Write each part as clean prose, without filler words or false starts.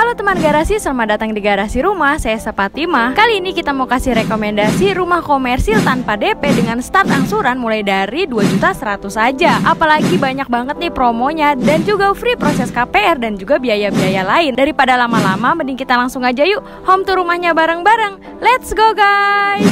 Halo teman garasi, selamat datang di Garasi Rumah. Saya Fatimah. Kali ini kita mau kasih rekomendasi rumah komersil tanpa DP dengan start angsuran mulai dari 2.100.000 saja. Apalagi banyak banget nih promonya dan juga free proses KPR dan juga biaya-biaya lain. Daripada lama-lama, mending kita langsung aja yuk home tour rumahnya bareng-bareng. Let's go guys!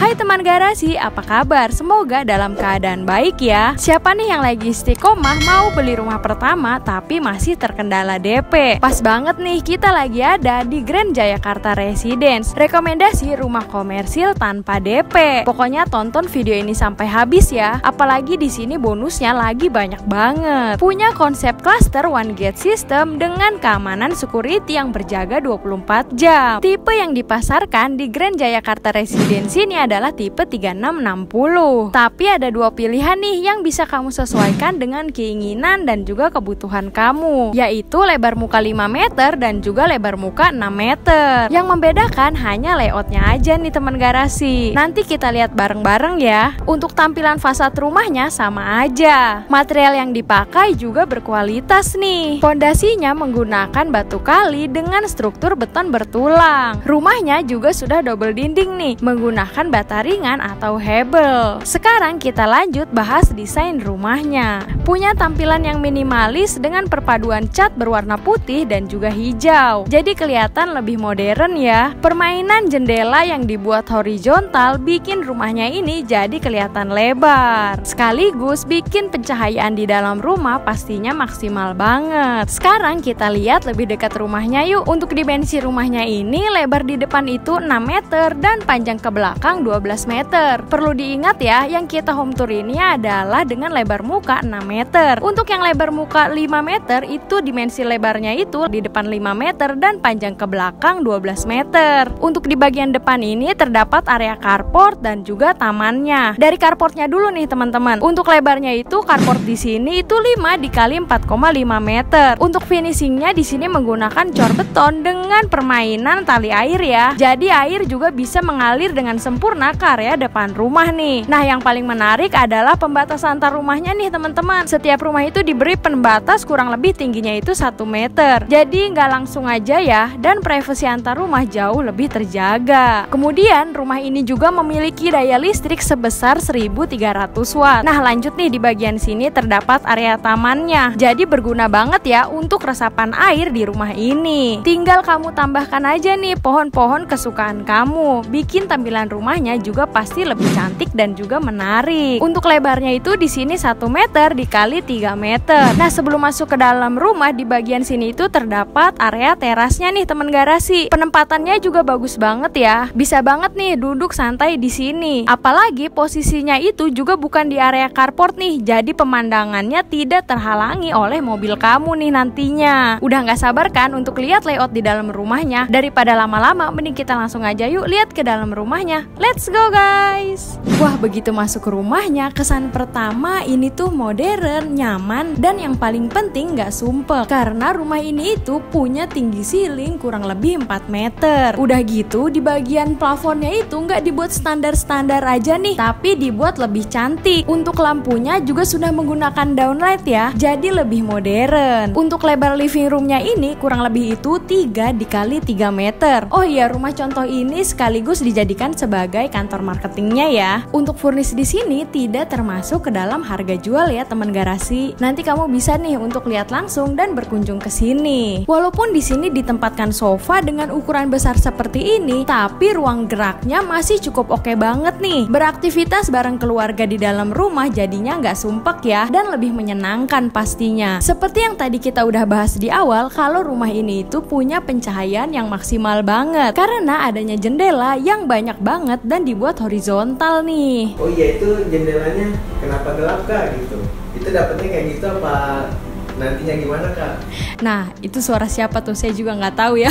Hai teman garasi, apa kabar? Semoga dalam keadaan baik ya. Siapa nih yang lagi istiqomah mau beli rumah pertama tapi masih terkendala DP? Pas banget nih, kita lagi ada di Grand Jayakarta Residence. Rekomendasi rumah komersil tanpa DP. Pokoknya tonton video ini sampai habis ya. Apalagi di sini bonusnya lagi banyak banget. Punya konsep cluster one gate system dengan keamanan security yang berjaga 24 jam. Tipe yang dipasarkan di Grand Jayakarta Residence ini adalah tipe 3660. Tapi ada dua pilihan nih yang bisa kamu sesuaikan dengan keinginan dan juga kebutuhan kamu, yaitu lebar muka 5 meter dan juga lebar muka 6 meter. Yang membedakan hanya layoutnya aja nih teman garasi. Nanti kita lihat bareng-bareng ya. Untuk tampilan fasad rumahnya sama aja. Material yang dipakai juga berkualitas nih. Pondasinya menggunakan batu kali dengan struktur beton bertulang. Rumahnya juga sudah double dinding nih, menggunakan bata ringan atau hebel. Sekarang kita lanjut bahas desain rumahnya. Punya tampilan yang minimalis dengan perpaduan cat berwarna putih dan juga hijau. Jadi kelihatan lebih modern ya. Permainan jendela yang dibuat horizontal bikin rumahnya ini jadi kelihatan lebar. Sekaligus bikin pencahayaan di dalam rumah pastinya maksimal banget. Sekarang kita lihat lebih dekat rumahnya yuk. Untuk dimensi rumahnya ini, lebar di depan itu 6 meter dan panjang ke belakang 12 meter. Perlu diingat ya, yang kita home tour ini adalah dengan lebar muka 6 meter. Untuk yang lebar muka 5 meter itu dimensi lebarnya itu di depan 5 meter dan panjang ke belakang 12 meter. Untuk di bagian depan ini terdapat area carport dan juga tamannya. Dari carportnya dulu nih teman-teman. Untuk lebarnya itu carport di sini itu 5 dikali 4,5 meter. Untuk finishingnya di sini menggunakan cor beton dengan permainan tali air ya. Jadi air juga bisa mengalir dengan sempurna ke area depan rumah nih. Nah, yang paling menarik adalah pembatasan antar rumahnya nih teman-teman. Setiap rumah itu diberi pembatas kurang lebih tingginya itu 1 meter. Jadi nggak langsung aja ya, dan privasi antar rumah jauh lebih terjaga. Kemudian rumah ini juga memiliki daya listrik sebesar 1300 watt. Nah, lanjut nih, di bagian sini terdapat area tamannya. Jadi berguna banget ya untuk resapan air di rumah ini. Tinggal kamu tambahkan aja nih pohon-pohon kesukaan kamu. Bikin tampilan rumahnya juga pasti lebih cantik dan juga menarik. Untuk lebarnya itu di sini 1 meter dikali 3 meter. Nah, sebelum masuk ke dalam rumah, di bagian sini itu terdapat area terasnya nih teman garasi. Penempatannya juga bagus banget ya. Bisa banget nih duduk santai di sini. Apalagi posisinya itu juga bukan di area carport nih. Jadi pemandangannya tidak terhalangi oleh mobil kamu nih nantinya. Udah nggak sabar kan untuk lihat layout di dalam rumahnya? Daripada lama-lama, mending kita langsung aja yuk lihat ke dalam rumahnya. Let's go guys. Wah, begitu masuk ke rumahnya, kesan pertama ini tuh modern, nyaman, dan yang paling penting nggak sumpek. Karena rumah ini itu punya tinggi ceiling kurang lebih 4 meter. Udah gitu di bagian plafonnya itu nggak dibuat standar-standar aja nih, tapi dibuat lebih cantik. Untuk lampunya juga sudah menggunakan downlight ya, jadi lebih modern. Untuk lebar living roomnya ini kurang lebih itu 3 dikali 3 meter. Oh iya, rumah contoh ini sekaligus dijadikan sebagai kantor marketingnya ya. Untuk furnish di sini tidak termasuk ke dalam harga jual ya teman garasi. Nanti kamu bisa nih untuk lihat langsung dan berkunjung ke sini. Walaupun di sini ditempatkan sofa dengan ukuran besar seperti ini, tapi ruang geraknya masih cukup oke banget nih. Beraktivitas bareng keluarga di dalam rumah jadinya nggak sumpek ya, dan lebih menyenangkan pastinya. Seperti yang tadi kita udah bahas di awal, kalau rumah ini itu punya pencahayaan yang maksimal banget karena adanya jendela yang banyak banget dan dibuat horizontal nih. Oh iya, itu jendelanya kenapa gelap kak gitu? Itu dapetnya kayak gitu apa nantinya gimana kak? Nah, itu suara siapa tuh? Saya juga nggak tahu ya.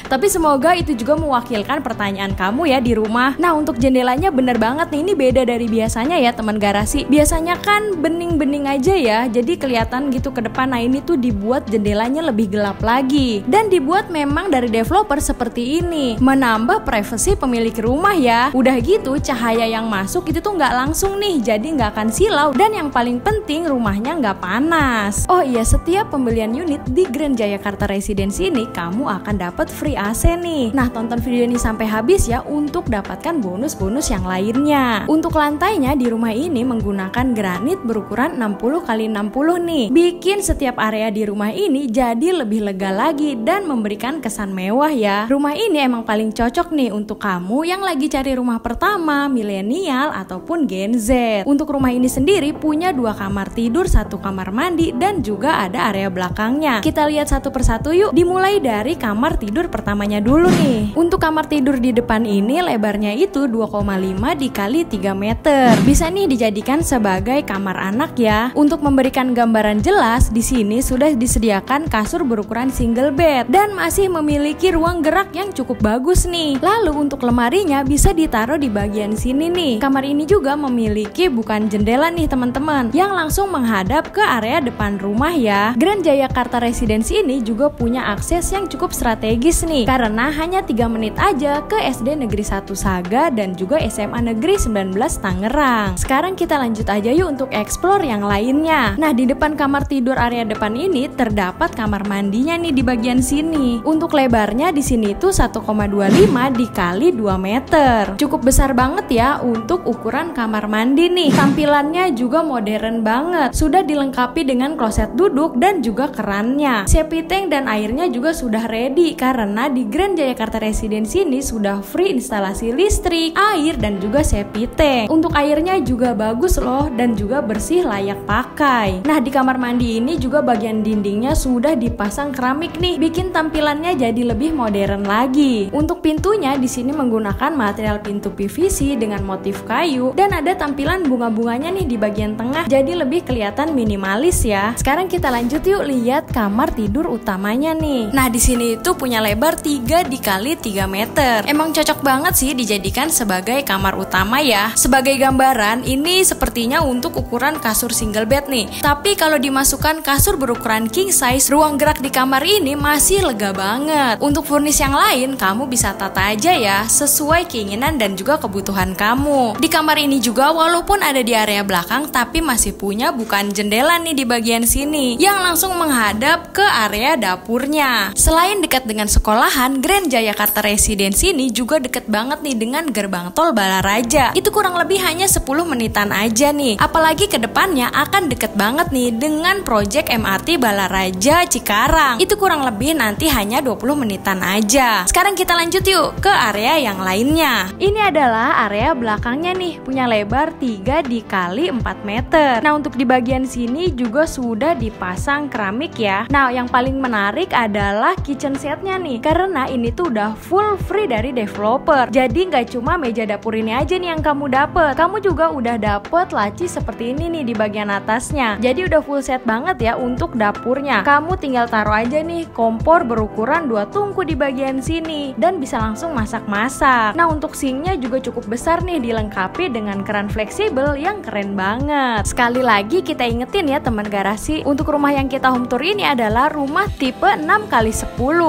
Tapi semoga itu juga mewakilkan pertanyaan kamu ya di rumah. Nah, untuk jendelanya bener banget nih, ini beda dari biasanya ya teman garasi. Biasanya kan bening-bening aja ya, jadi kelihatan gitu ke depan. Nah, ini tuh dibuat jendelanya lebih gelap lagi dan dibuat memang dari developer seperti ini, menambah privasi pemilik rumah ya. Udah gitu cahaya yang masuk itu tuh nggak langsung nih, jadi nggak akan silau, dan yang paling penting rumahnya nggak panas. Oh iya, setiap pembelian unit di Grand Jayakarta Residence ini kamu akan dapat free AC nih. Nah, tonton video ini sampai habis ya untuk dapatkan bonus-bonus yang lainnya. Untuk lantainya di rumah ini menggunakan granit berukuran 60x60 nih, bikin setiap area di rumah ini jadi lebih lega lagi dan memberikan kesan mewah ya. Rumah ini emang paling cocok nih untuk kamu yang lagi cari rumah pertama, milenial ataupun Gen Z. Untuk rumah ini sendiri punya 2 kamar tidur, 1 kamar mandi, dan juga ada area belakangnya. Kita lihat satu persatu yuk. Dimulai dari kamar tidur pertamanya dulu nih. Untuk kamar tidur di depan ini lebarnya itu 2,5 dikali 3 meter. Bisa nih dijadikan sebagai kamar anak ya. Untuk memberikan gambaran jelas, di sini sudah disediakan kasur berukuran single bed dan masih memiliki ruang gerak yang cukup bagus nih. Lalu untuk lemarinya bisa ditaruh di bagian sini nih. Kamar ini juga memiliki bukan jendela nih teman-teman, yang langsung menghadap ke area depan rumah ya. Grand Jayakarta Residence ini juga punya akses yang cukup strategis nih, karena hanya 3 menit aja ke SD Negeri 1 Saga dan juga SMA Negeri 19 Tangerang. Sekarang kita lanjut aja yuk untuk explore yang lainnya. Nah, di depan kamar tidur area depan ini terdapat kamar mandinya nih di bagian sini. Untuk lebarnya di sini tuh 1,25 dikali 2 meter. Cukup besar banget ya untuk ukuran kamar mandi nih. Tampilannya juga modern banget. Sudah dilengkapi dengan kloset duduk dan juga kerannya. Septic tank dan airnya juga sudah ready karena di Grand Jayakarta Residence ini sudah free instalasi listrik, air, dan juga septic tank. Untuk airnya juga bagus loh dan juga bersih layak pakai. Nah, di kamar mandi ini juga bagian dindingnya sudah dipasang keramik nih, bikin tampilannya jadi lebih modern lagi. Untuk pintunya di sini menggunakan material pintu PVC dengan motif kayu dan ada tampilan bunga-bunganya nih di bagian tengah, jadi lebih kelihatan minimalis ya. Sekarang kita lanjut yuk lihat kamar tidur utamanya nih. Nah, di sini itu punya lebar 3 dikali 3 meter. Emang cocok banget sih dijadikan sebagai kamar utama ya. Sebagai gambaran, ini sepertinya untuk ukuran kasur single bed nih. Tapi kalau dimasukkan kasur berukuran king size, ruang gerak di kamar ini masih lega banget. Untuk furnish yang lain, kamu bisa tata aja ya, sesuai keinginan dan juga kebutuhan kamu. Di kamar ini juga walaupun ada di area belakang, tapi masih punya bukan jendela nih di bagian sini, yang langsung menghadap ke area dapurnya. Selain dekat dengan sekolahan, Grand Jayakarta Residence ini juga deket banget nih dengan gerbang tol Balaraja. Itu kurang lebih hanya 10 menitan aja nih. Apalagi ke depannya akan deket banget nih dengan proyek MRT Balaraja Cikarang. Itu kurang lebih nanti hanya 20 menitan aja. Sekarang kita lanjut yuk ke area yang lainnya. Ini adalah area belakangnya nih, punya lebar 3 dikali 4 meter. Nah, untuk di bagian sini juga sudah dipasang keramik ya. Nah, yang paling menarik adalah kitchen setnya nih, karena ini tuh udah full free dari developer. Jadi nggak cuma meja dapur ini aja nih yang kamu dapet, kamu juga udah dapet laci seperti ini nih di bagian atasnya. Jadi udah full set banget ya untuk dapurnya. Kamu tinggal taruh aja nih kompor berukuran 2 tungku di bagian sini dan bisa langsung masak-masak. Nah, untuk sinknya juga cukup besar nih, dilengkapi dengan keran fleksibel yang keren banget. Sekali lagi kita ingetin ya teman garasi, untuk rumah yang kita home tour ini adalah rumah tipe 6x10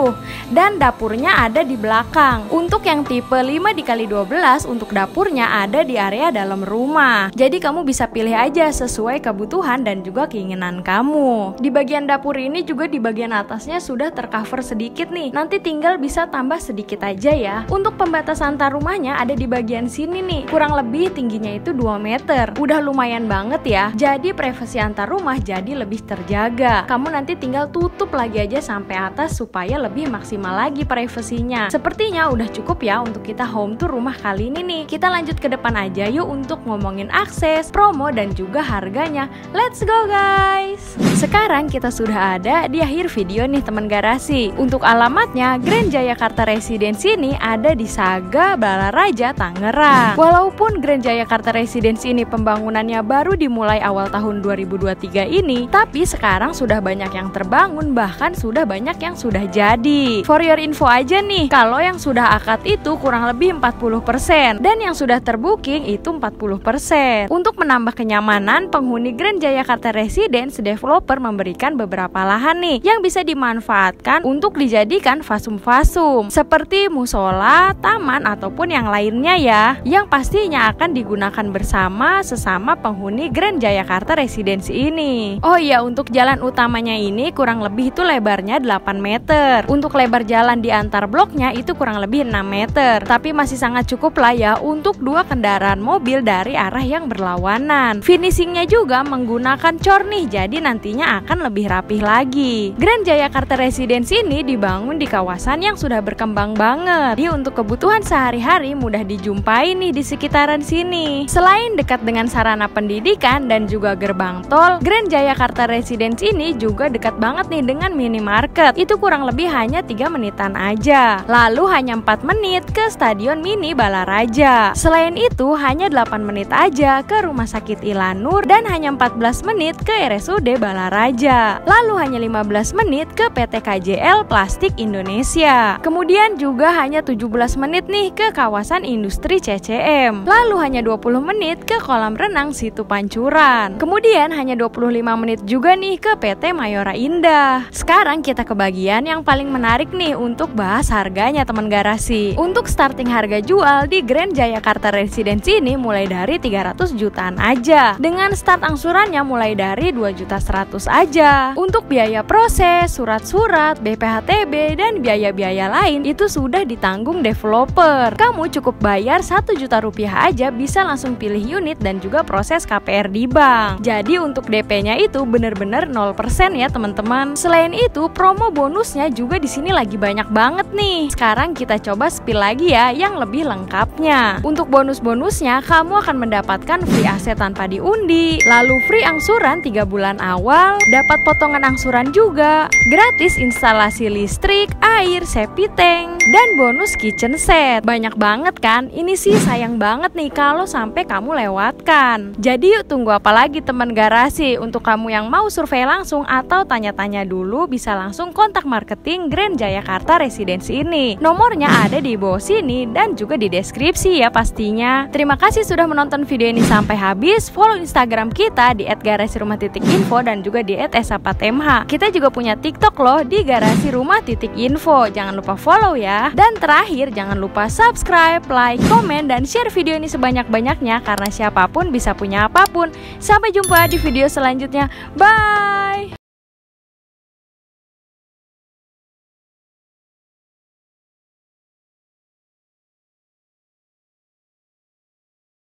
dan dapurnya ada di belakang. Untuk yang tipe 5x12 untuk dapurnya ada di area dalam rumah. Jadi kamu bisa pilih aja sesuai kebutuhan dan juga keinginan kamu. Di bagian dapur ini juga di bagian atasnya sudah tercover sedikit nih. Nanti tinggal bisa tambah sedikit aja ya. Untuk pembatas antar rumahnya ada di bagian sini nih. Kurang lebih tingginya itu 2 meter. Udah lumayan banget ya. Jadi privasi antar rumah jadi lebih terjaga. Kamu nanti tinggal tutup lagi aja sampai atas supaya lebih maksimal lagi privasinya. Sepertinya udah cukup ya untuk kita home tour rumah kali ini nih. Kita lanjut ke depan aja yuk untuk ngomongin akses, promo, dan juga harganya. Let's go guys! Sekarang kita sudah ada di akhir video nih teman garasi. Untuk alamatnya, Grand Jayakarta Residence ini ada di Saga Balaraja Tangerang. Walaupun Grand Jayakarta Residence ini pembangunannya baru dimulai awal tahun 2023 ini, tapi sekarang sudah banyak yang terbangun, bahkan sudah banyak yang sudah jadi. For your info aja nih, kalau yang sudah akad itu kurang lebih 40% dan yang sudah terbooking itu 40%. Untuk menambah kenyamanan, penghuni Grand Jayakarta Residence developer memberikan beberapa lahan nih yang bisa dimanfaatkan untuk dijadikan fasum-fasum seperti musola, taman ataupun yang lainnya ya, yang pastinya akan digunakan bersama sesama penghuni Grand Jayakarta Residence ini. Oh iya, untuk jalan utamanya ini kurang lebih itu lebarnya 8 meter. Untuk lebar jalan di antar bloknya itu kurang lebih 6 meter. Tapi masih sangat cukup lah ya untuk 2 kendaraan mobil dari arah yang berlawanan. Finishingnya juga menggunakan cor nih, jadi nantinya akan lebih rapih lagi. Grand Jayakarta Residence ini dibangun di kawasan yang sudah berkembang banget. Jadi untuk kebutuhan sehari-hari mudah dijumpai nih di sekitaran sini. Selain dekat dengan sarana pendidikan dan juga gerbang tol, Grand Jayakarta Residence ini juga dekat banget nih dengan minimarket. Itu kurang lebih hanya 3 menitan aja. Lalu hanya 4 menit ke Stadion Mini Balaraja. Selain itu hanya 8 menit aja ke Rumah Sakit Ilanur dan hanya 14 menit ke RSUD Balaraja. Lalu hanya 15 menit ke PT KJL Plastik Indonesia. Kemudian juga hanya 17 menit nih ke kawasan industri CCM. Lalu hanya 20 menit ke kolam renang Situ Pancuran. Kemudian hanya 25 menit juga nih ke PT Mayora Indah. Sekarang kita ke bagian yang paling menarik nih untuk bahas harganya teman garasi. Untuk starting harga jual di Grand Jayakarta Residence ini mulai dari 300 jutaan aja. Dengan start angsurannya mulai dari 2.100.000 aja. Untuk biaya proses, surat-surat, BPHTB dan biaya-biaya lain itu sudah ditanggung developer. Kamu cukup bayar 1 juta rupiah aja bisa langsung pilih unit dan juga proses KPR di bank. Jadi untuk DP-nya itu bener-bener 0% ya teman-teman. Selain itu promo bonusnya juga di sini lagi banyak banget nih. Sekarang kita coba spill lagi ya yang lebih lengkapnya. Untuk bonus-bonusnya kamu akan mendapatkan free aset tanpa diundi, lalu free angsuran 3 bulan awal, dapat potongan angsuran juga, gratis instalasi listrik, air, septic tank, dan bonus kitchen set. Banyak banget kan? Ini sih sayang banget nih kalau sampai kamu lewatkan. Jadi yuk tunggu apa lagi teman garasi? Untuk kamu yang mau survei langsung atau tanya-tanya dulu bisa langsung kontak marketing Grand Jayakarta Residence ini. Nomornya ada di bawah sini dan juga di deskripsi ya pastinya. Terima kasih sudah menonton video ini sampai habis. Follow Instagram kita di @garasirumah.info dan juga di @esapatmh. Kita juga punya TikTok loh di garasirumah.info. Jangan lupa follow ya. Dan terakhir jangan lupa subscribe, like, komen, dan share video ini sebanyak-banyaknya karena siapapun bisa punya apapun. Sampai jumpa di video selanjutnya. Bye.